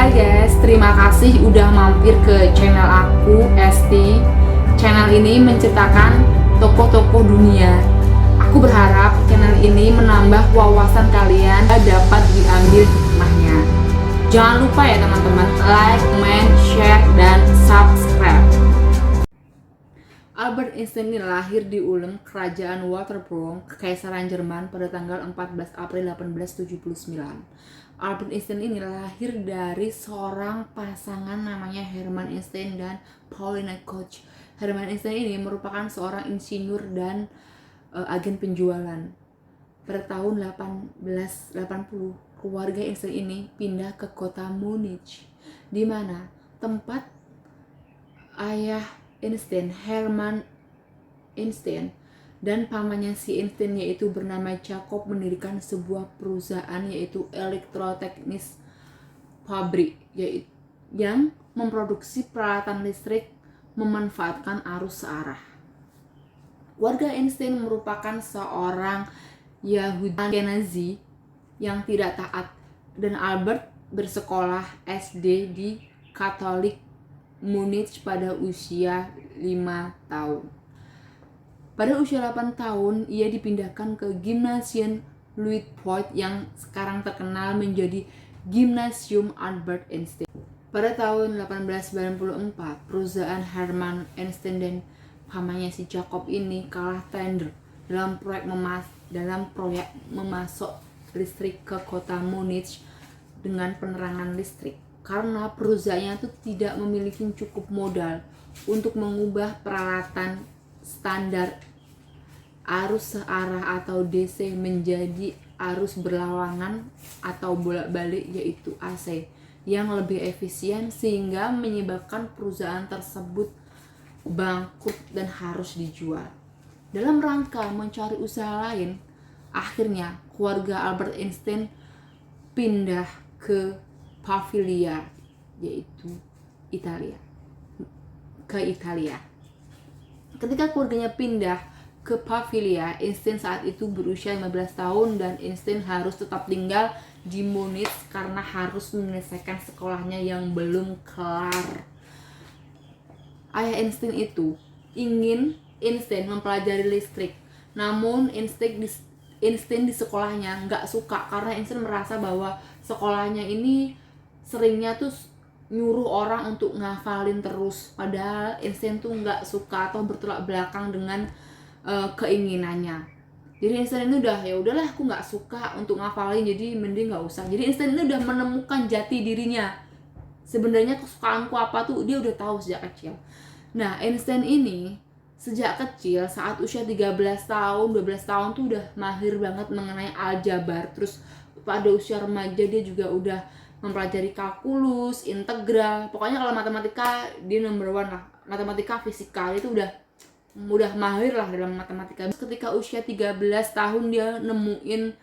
Hai guys, terima kasih udah mampir ke channel aku, Esti. Channel ini menceritakan tokoh-tokoh dunia. Aku berharap channel ini menambah wawasan kalian dan dapat diambil hikmahnya. Jangan lupa ya teman-teman, like, comment, share, dan subscribe. Albert Einstein ini lahir di Ulm, Kerajaan Waterburg, Kekaisaran Jerman pada tanggal 14 April 1879. Albert Einstein ini lahir dari seorang pasangan namanya Hermann Einstein dan Paulina Koch. Hermann Einstein ini merupakan seorang insinyur dan agen penjualan. Pada tahun 1880, keluarga Einstein ini pindah ke kota Munich, di mana tempat ayah Einstein, Hermann Einstein, dan pamannya si Einstein yaitu bernama Jacob mendirikan sebuah perusahaan yaitu Elektrotechnis Fabrik yang memproduksi peralatan listrik memanfaatkan arus searah. Warga Einstein merupakan seorang Yahudi Nazi yang tidak taat, dan Albert bersekolah SD di Katolik Munich pada usia 5 tahun. Pada usia 8 tahun, ia dipindahkan ke Gymnasium Luitpold yang sekarang terkenal menjadi Gymnasium Albert Einstein. Pada tahun 1894, perusahaan Hermann Einstein dan pamannya si Jacob ini kalah tender dalam proyek memasok listrik ke kota Munich dengan penerangan listrik. Karena perusahaannya itu tidak memiliki cukup modal untuk mengubah peralatan standar arus searah atau DC menjadi arus berlawanan atau bolak-balik yaitu AC yang lebih efisien, sehingga menyebabkan perusahaan tersebut bangkrut dan harus dijual. Dalam rangka mencari usaha lain, akhirnya keluarga Albert Einstein pindah ke Pavia, yaitu Italia. Ketika keluarganya pindah ke Pavia, Einstein saat itu berusia 15 tahun dan Einstein harus tetap tinggal di Munich karena harus menyelesaikan sekolahnya yang belum kelar. Ayah Einstein itu ingin Einstein mempelajari listrik, namun Einstein di sekolahnya nggak suka karena Einstein merasa bahwa sekolahnya ini seringnya tuh nyuruh orang untuk ngafalin terus, padahal Einstein tuh nggak suka atau bertolak belakang dengan keinginannya. Jadi Einstein ini udahlah aku nggak suka untuk ngafalin, jadi mending nggak usah. Jadi Einstein ini udah menemukan jati dirinya. Sebenarnya kesukaanku apa tuh dia udah tahu sejak kecil. Nah, Einstein ini sejak kecil saat usia 13 tahun, 12 tahun tuh udah mahir banget mengenai aljabar. Terus pada usia remaja dia juga udah mempelajari kalkulus, integral. Pokoknya kalau matematika dia number one lah. Matematika, fisika itu udah mahir lah dalam matematika. Ketika usia 13 tahun dia nemuin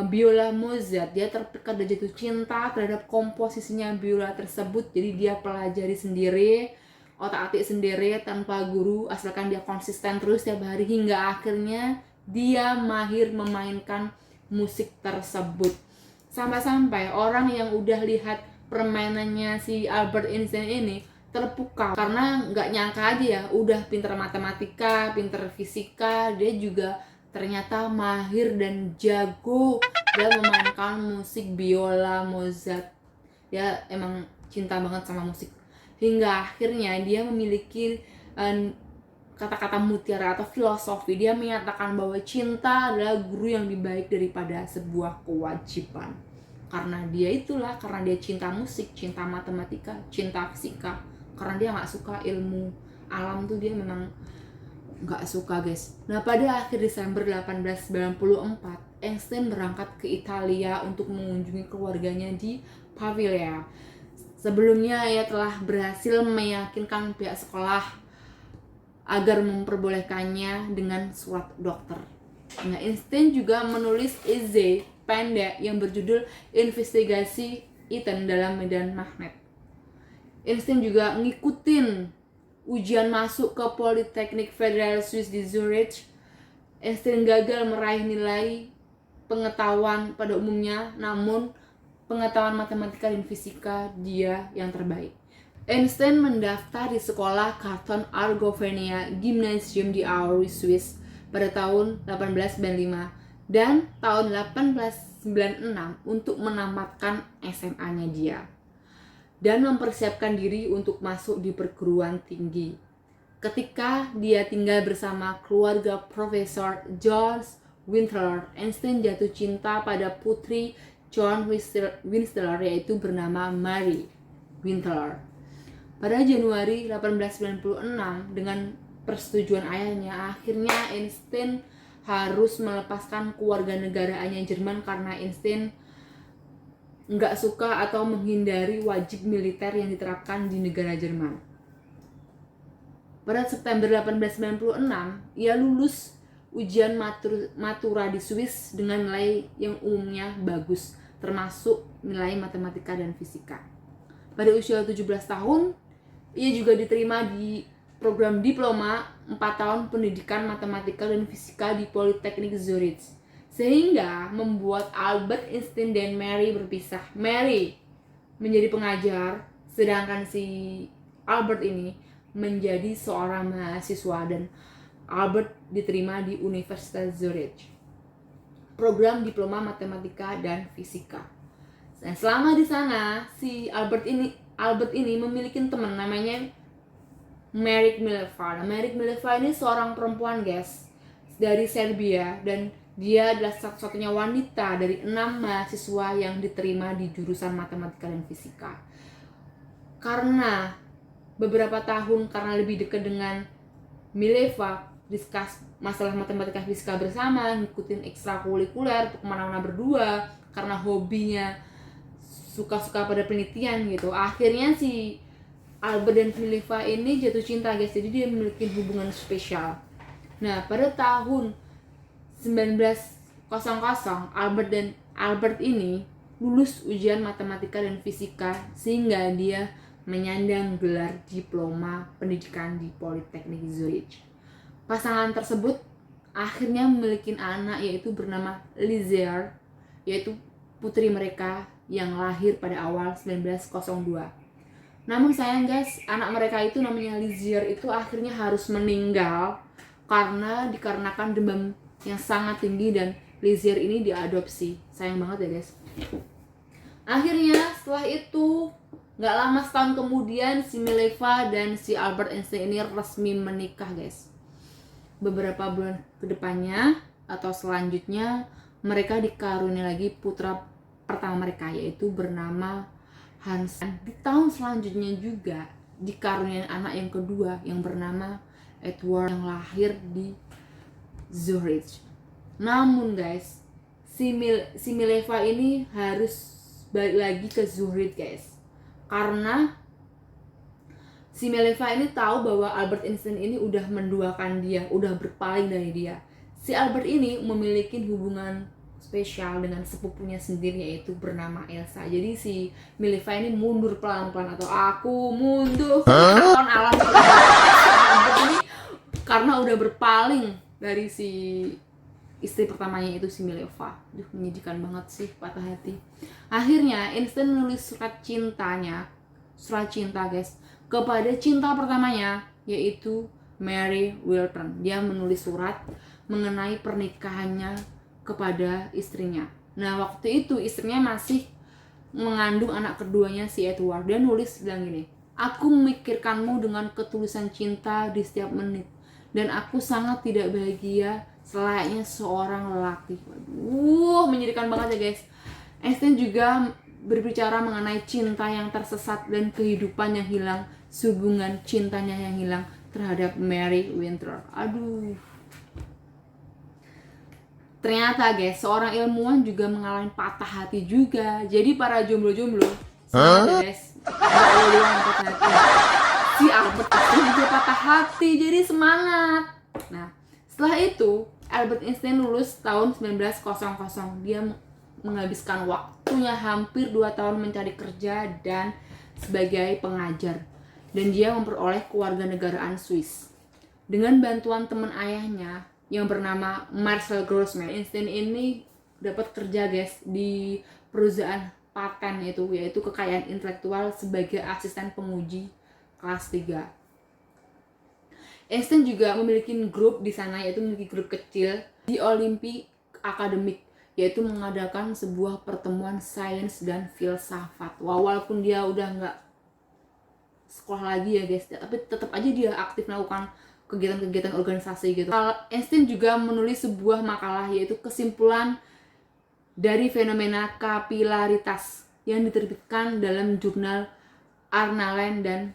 biola Mozart. Dia terpikat dan jatuh cinta terhadap komposisinya biola tersebut. Jadi dia pelajari sendiri, otak-atik sendiri tanpa guru, asalkan dia konsisten terus tiap hari hingga akhirnya dia mahir memainkan musik tersebut. Sampai-sampai orang yang udah lihat permainannya si Albert Einstein ini terpukau karena nggak nyangka aja ya, udah pinter matematika, pinter fisika, dia juga ternyata mahir dan jago dalam memainkan musik biola Mozart. Dia emang cinta banget sama musik hingga akhirnya dia memiliki kata-kata mutiara atau filosofi. Dia menyatakan bahwa cinta adalah guru yang lebih baik daripada sebuah kewajiban. Karena dia cinta musik, cinta matematika, cinta fisika. Karena dia nggak suka ilmu alam tuh, dia memang nggak suka guys. Nah, pada akhir Desember 1894, Einstein berangkat ke Italia untuk mengunjungi keluarganya di Pavia. Sebelumnya ia telah berhasil meyakinkan pihak sekolah agar memperbolehkannya dengan surat dokter. Nah, Einstein juga menulis esai pendek yang berjudul Investigasi Iten dalam Medan Magnet. Einstein juga ngikutin ujian masuk ke Politeknik Federal Swiss di Zurich. Einstein gagal meraih nilai pengetahuan pada umumnya, namun pengetahuan matematika dan fisika dia yang terbaik. Einstein mendaftar di sekolah Canton Argovenia Gymnasium di Aarhus, Swiss pada tahun 1895 dan tahun 1896 untuk menamatkan SMA-nya dia dan mempersiapkan diri untuk masuk di perguruan tinggi. Ketika dia tinggal bersama keluarga Profesor George Windler, Einstein jatuh cinta pada putri John Windler yaitu bernama Mary Windler. Pada Januari 1896, dengan persetujuan ayahnya, akhirnya Einstein harus melepaskan kewarganegaraannya Jerman karena Einstein nggak suka atau menghindari wajib militer yang diterapkan di negara Jerman. Pada September 1896, ia lulus ujian matura di Swiss dengan nilai yang umumnya bagus, termasuk nilai matematika dan fisika. Pada usia 17 tahun, ia juga diterima di program diploma 4 tahun pendidikan matematika dan fisika di Politeknik Zurich, sehingga membuat Albert Einstein dan Mary berpisah. Mary menjadi pengajar, sedangkan si Albert ini menjadi seorang mahasiswa, dan Albert diterima di Universitas Zurich, program diploma matematika dan fisika. Dan selama di sana, si Albert ini memiliki teman namanya Mary Mileva. Mary Mileva ini seorang perempuan, guys, dari Serbia, dan dia adalah satu-satunya wanita dari 6 mahasiswa yang diterima di jurusan matematika dan fisika. Karena beberapa tahun, karena lebih dekat dengan Mileva, diskus masalah matematika fisika bersama, ngikutin ekstrakurikuler, kemana-mana berdua, karena hobinya suka-suka pada penelitian gitu. Akhirnya si Albert dan Mileva ini jatuh cinta, guys, jadi dia memiliki hubungan spesial. Nah, pada tahun 1900, Albert ini lulus ujian matematika dan fisika sehingga dia menyandang gelar diploma pendidikan di Politeknik Zurich. Pasangan tersebut akhirnya memiliki anak yaitu bernama Lizier, yaitu putri mereka yang lahir pada awal 1902. Namun sayang, guys, anak mereka itu namanya Lizier itu akhirnya harus meninggal dikarenakan demam yang sangat tinggi, dan Lizier ini diadopsi. Sayang banget ya, guys. Akhirnya setelah itu gak lama, setahun kemudian, si Mileva dan si Albert Einstein ini resmi menikah, guys. Beberapa bulan kedepannya atau selanjutnya, mereka dikaruniai lagi putra pertama mereka, yaitu bernama Hans. Di tahun selanjutnya juga dikaruniai anak yang kedua yang bernama Edward, yang lahir di Zurich. Namun, guys, si Mileva ini harus balik lagi ke Zurich, guys, karena si Mileva ini tahu bahwa Albert Einstein ini udah menduakan dia, udah berpaling dari dia. Si Albert ini memiliki hubungan spesial dengan sepupunya sendiri, yaitu bernama Elsa. Jadi si Mileva ini mundur pelan-pelan, atau aku mundur alam ini karena udah berpaling dari si istri pertamanya itu si Mileva. Menyedihkan banget sih, patah hati. Akhirnya Einstein menulis surat cinta, guys, kepada cinta pertamanya, yaitu Mary Wilton. Dia menulis surat mengenai pernikahannya kepada istrinya. Nah, waktu itu istrinya masih mengandung anak keduanya, si Edward. Dia nulis bilang gini, "Aku memikirkanmu dengan ketulusan cinta di setiap menit, dan aku sangat tidak bahagia selayaknya seorang lelaki." Waduh, menyedihkan banget ya, guys. Einstein juga berbicara mengenai cinta yang tersesat dan kehidupan yang hilang, hubungan cintanya yang hilang terhadap Mary Winter. Aduh. Ternyata, guys, seorang ilmuwan juga mengalami patah hati juga. Jadi para jomblo-jomblo, semangat, guys. Si Albert juga patah hati, jadi semangat. Nah, setelah itu Albert Einstein lulus tahun 1900. Dia menghabiskan waktunya hampir 2 tahun mencari kerja dan sebagai pengajar, dan dia memperoleh kewarganegaraan Swiss. Dengan bantuan teman ayahnya yang bernama Marcel Grossman, Einstein ini dapat kerja, guys, di perusahaan paten itu, yaitu kekayaan intelektual sebagai asisten penguji kelas 3. Einstein juga memiliki grup di sana, yaitu memiliki grup kecil di Olympic Academic, yaitu mengadakan sebuah pertemuan sains dan filsafat. Walaupun dia udah nggak sekolah lagi ya guys, tapi tetap aja dia aktif melakukan kegiatan-kegiatan organisasi gitu. Einstein juga menulis sebuah makalah, yaitu kesimpulan dari fenomena kapilaritas yang diterbitkan dalam jurnal Annalen dan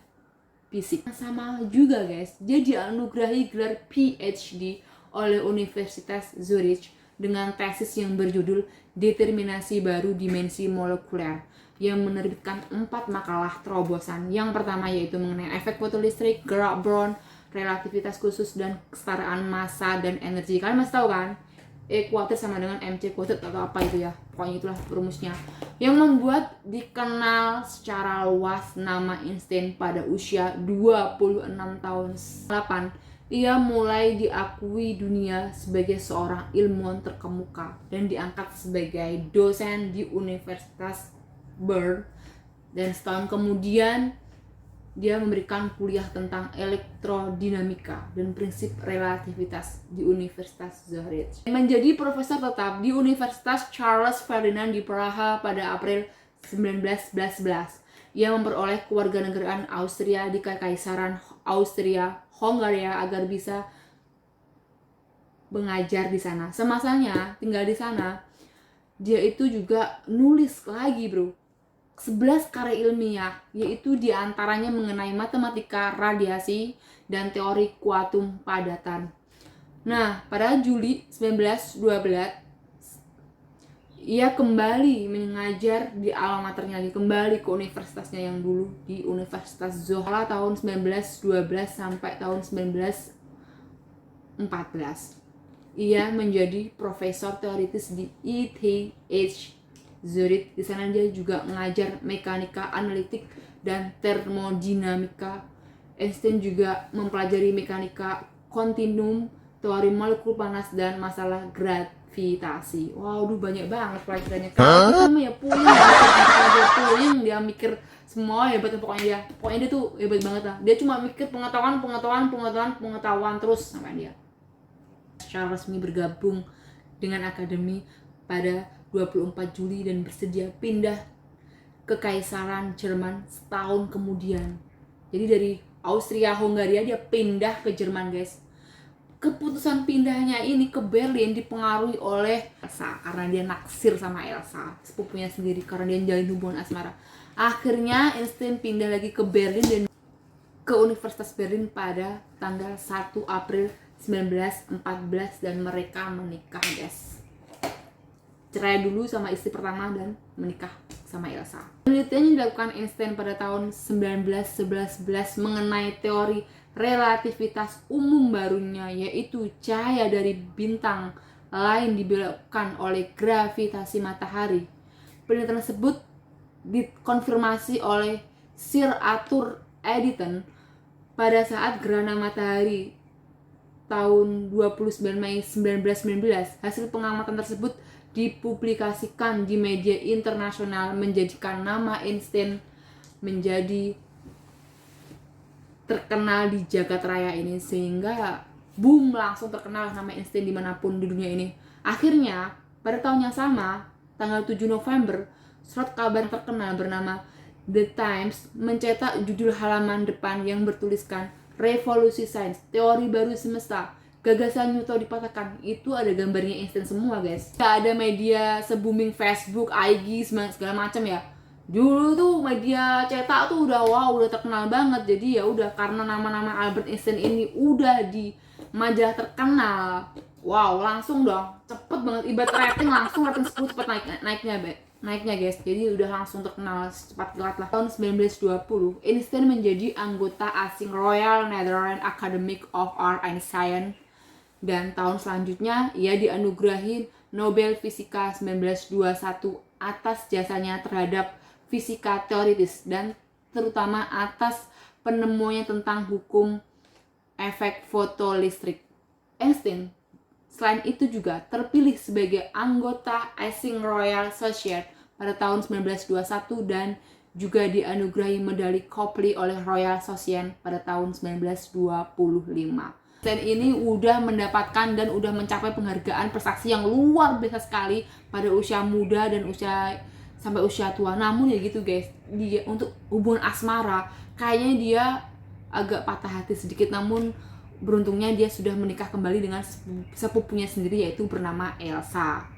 Fisik. Sama juga guys, dia dianugerahi gelar PhD oleh Universitas Zurich dengan tesis yang berjudul Determinasi Baru Dimensi Molekuler, yang menerbitkan 4 makalah terobosan. Yang pertama yaitu mengenai efek fotolistrik, gerak Brown, relativitas khusus, dan kesetaraan massa dan energi. Kalian masih tahu kan? E kuadrat sama dengan MC kuadrat atau apa itu ya, pokoknya itulah rumusnya, yang membuat dikenal secara luas nama Einstein pada usia 26 tahun. 8. Ia mulai diakui dunia sebagai seorang ilmuwan terkemuka dan diangkat sebagai dosen di Universitas Bern, dan setahun kemudian dia memberikan kuliah tentang elektrodinamika dan prinsip relativitas di Universitas Zurich. Menjadi profesor tetap di Universitas Charles Ferdinand di Praha pada April 1911. Ia memperoleh kewarganegaraan Austria di Kekaisaran Austria-Hongaria agar bisa mengajar di sana. Semasanya tinggal di sana, dia itu juga nulis lagi, bro. 11 karya ilmiah, yaitu diantaranya mengenai matematika, radiasi, dan teori kuantum padatan. Nah, pada Juli 1912, ia kembali mengajar di alma maternya lagi, kembali ke universitasnya yang dulu di Universitas Zohla tahun 1912 sampai tahun 1914. Ia menjadi profesor teoritis di ETH Zurich. Di sana dia juga mengajar mekanika analitik dan termodinamika. Einstein juga mempelajari mekanika kontinum, teori molekul panas, dan masalah gravitasi. Waduh, banyak banget pelajarannya. Sama ya, puyeng dia mikir semua hebat pokoknya dia tuh hebat banget lah. Dia cuma mikir pengetahuan terus sampai dia secara resmi bergabung dengan akademi pada 24 Juli dan bersedia pindah ke Kekaisaran Jerman setahun kemudian. Jadi dari Austria-Hongaria dia pindah ke Jerman, guys. Keputusan pindahnya ini ke Berlin dipengaruhi oleh Elsa, karena dia naksir sama Elsa, sepupunya sendiri, karena dia jalin hubungan asmara. Akhirnya Einstein pindah lagi ke Berlin dan ke Universitas Berlin pada tanggal 1 April 1914 dan mereka menikah, guys. Cerai dulu sama istri pertama dan menikah sama Elsa. Penelitian yang dilakukan Einstein pada tahun 1911 mengenai teori relativitas umum barunya, yaitu cahaya dari bintang lain dibelokkan oleh gravitasi matahari. Penelitian tersebut dikonfirmasi oleh Sir Arthur Eddington pada saat gerhana matahari tahun 29 Mei 1919. Hasil pengamatan tersebut dipublikasikan di media internasional, menjadikan nama Einstein menjadi terkenal di jagat raya ini, sehingga boom, langsung terkenal nama Einstein dimanapun di dunia ini. Akhirnya pada tahun yang sama, tanggal 7 November, surat kabar terkenal bernama The Times mencetak judul halaman depan yang bertuliskan Revolusi Sains, Teori Baru Semesta, gagasan Newton dipatahkan. Itu ada gambarnya Einstein semua, guys. Gak ada media se-booming Facebook, IG, segala macam ya. Dulu tuh media cetak tuh udah terkenal banget. Jadi ya udah, karena nama-nama Albert Einstein ini udah di majalah terkenal. Wow, langsung dong, cepet banget. Ibarat rating, langsung rating 10 cepet naiknya guys. Jadi udah langsung terkenal cepat kilat lah. Tahun 1920, Einstein menjadi anggota asing Royal Netherlands Academy of Art and Science. Dan tahun selanjutnya ia dianugerahi Nobel Fisika 1921 atas jasanya terhadap fisika teoritis dan terutama atas penemuannya tentang hukum efek fotolistrik. Einstein selain itu juga terpilih sebagai anggota asing Royal Society pada tahun 1921 dan juga dianugerahi medali Copley oleh Royal Society pada tahun 1925. Dan ini udah mendapatkan dan udah mencapai penghargaan prestasi yang luar biasa sekali pada usia muda dan sampai usia tua. Namun ya gitu guys, dia untuk hubungan asmara kayaknya dia agak patah hati sedikit, namun beruntungnya dia sudah menikah kembali dengan sepupunya sendiri yaitu bernama Elsa.